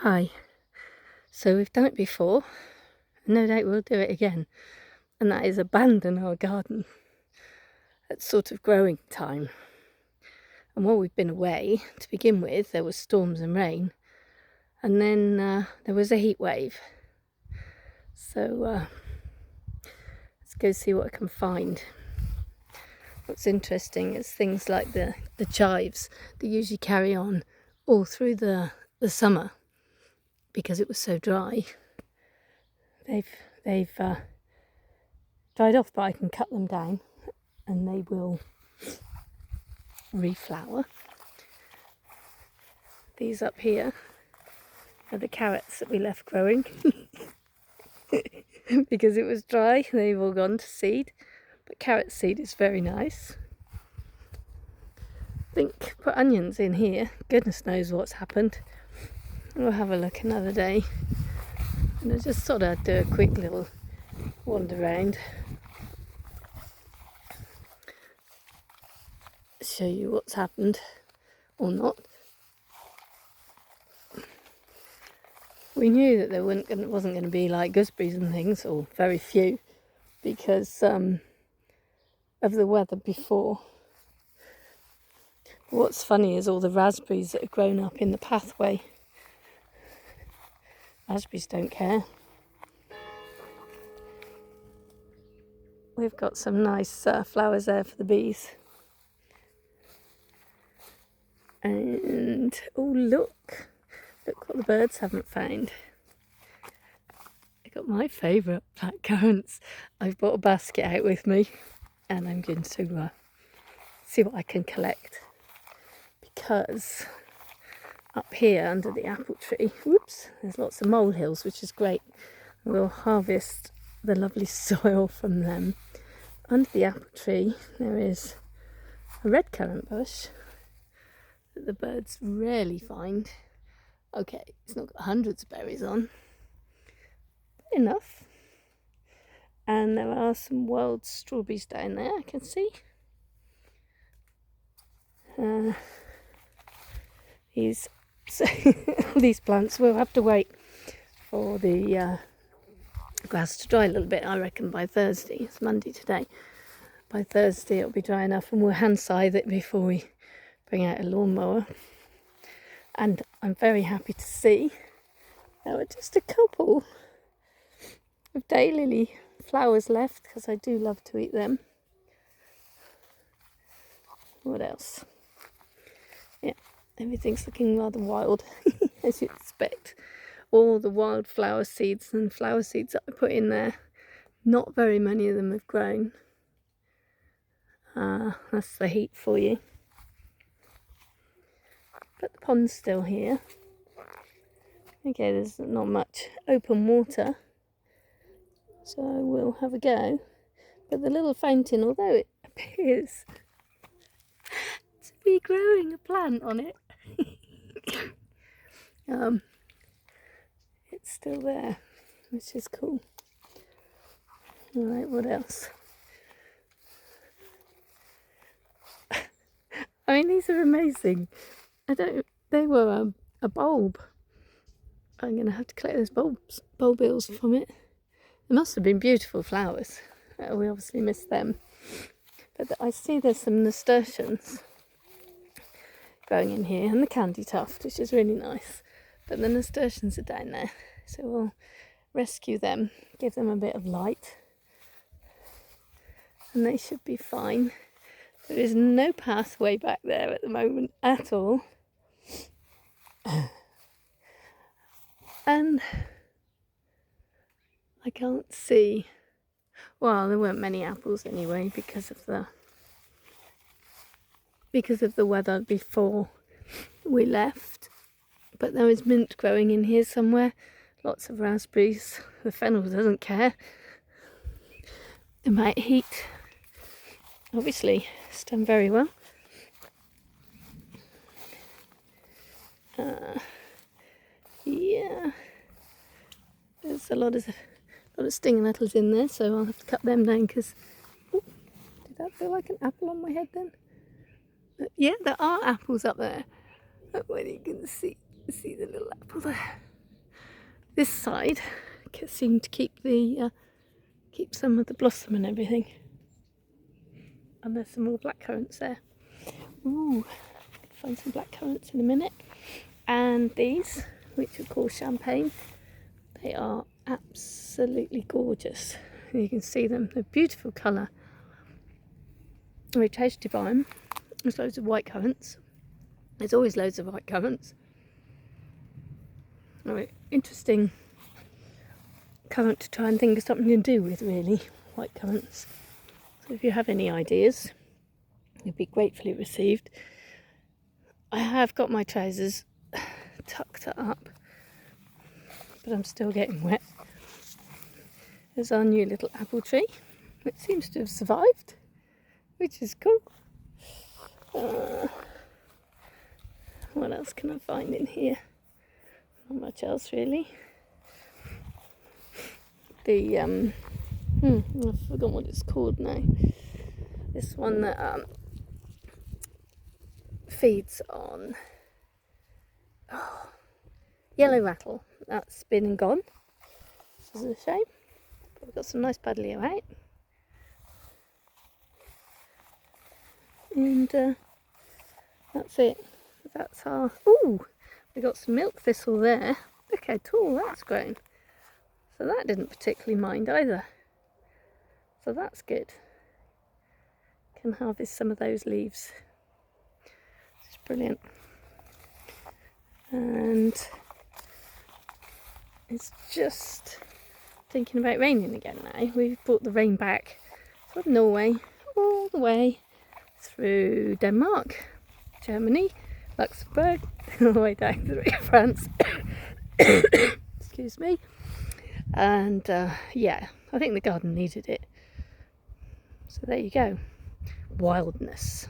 Hi. So we've done it before, and no doubt we'll do it again, and that is abandon our garden at sort of growing time. And while we've been away, to begin with, there was storms and rain, and then there was a heat wave. So let's go see what I can find. What's interesting is things like the chives that usually carry on all through the summer because it was so dry. They've dried off, but I can cut them down and they will reflower. These up here are the carrots that we left growing because it was dry. They've all gone to seed, but carrot seed is very nice. I think put onions in here. Goodness knows what's happened. We'll have a look another day. And I just thought I'd do a quick little wander around, show you what's happened or not. We knew that there wasn't going to be like gooseberries and things, or very few, because of the weather before. But what's funny is all the raspberries that have grown up in the pathway. Raspberries don't care. We've got some nice flowers there for the bees. And oh look what the birds haven't found. I got my favourite black currants. I've brought a basket out with me and I'm going to see what I can collect, because up here under the apple tree, there's lots of molehills, which is great. We'll harvest the lovely soil from them. Under the apple tree there is a red currant bush that the birds rarely find. Okay, it's not got hundreds of berries on, but enough. And there are some wild strawberries down there, I can see. These plants will have to wait for the grass to dry a little bit. I reckon by Thursday, it's Monday today, by Thursday it'll be dry enough and we'll hand scythe it before we bring out a lawnmower. And I'm very happy to see there are just a couple of daylily flowers left, because I do love to eat them. What else? Yeah, everything's looking rather wild, as you'd expect. All the wildflower seeds and flower seeds that I put in there, not very many of them have grown. That's the heat for you. But the pond's still here. Okay, there's not much open water, so we'll have a go. But the little fountain, although it appears to be growing a plant on it, it's still there, which is cool. Alright, what else? I mean, these are amazing. They were a bulb. I'm going to have to collect those bulbils from it. They must have been beautiful flowers. We obviously missed them. But I see there's some nasturtiums growing in here, and the candy tuft, which is really nice. But the nasturtiums are down there, so we'll rescue them, give them a bit of light, and they should be fine. There is no pathway back there at the moment at all. And I can't see, well, there weren't many apples anyway because of the weather before we left. But there is mint growing in here somewhere, lots of raspberries. The fennel doesn't care about heat. Obviously, it's done very well. Yeah, there's a lot of stinging nettles in there, so I'll have to cut them down, because did that feel like an apple on my head then? Yeah, there are apples up there. Whether you can see the little apple there. this side seemed to keep some of the blossom and everything. And there's some more blackcurrants there. Ooh, find some blackcurrants in a minute. And these, which are called champagne, they are absolutely gorgeous. You can see them, they're beautiful colour. We taste divine. There's loads of white currants. There's always loads of white currants. Interesting currant to try and think of something to do with, really, white currants. So if you have any ideas, you'd be gratefully received. I have got my trousers tucked up, but I'm still getting wet. There's our new little apple tree, which seems to have survived, which is cool. What else can I find in here? Not much else, really. I've forgotten what it's called now. This one that feeds on yellow rattle. That's been and gone. This is a shame. But we've got some nice buddleia out. And that's it. That's our... Ooh! We got some milk thistle there. Look how tall that's grown. So that didn't particularly mind either. So that's good. Can harvest some of those leaves. It's brilliant. And it's just thinking about raining again now. We've brought the rain back from Norway all the way through Denmark, Germany, Luxembourg, all the way down through France. Excuse me. And yeah, I think the garden needed it. So there you go. Wildness.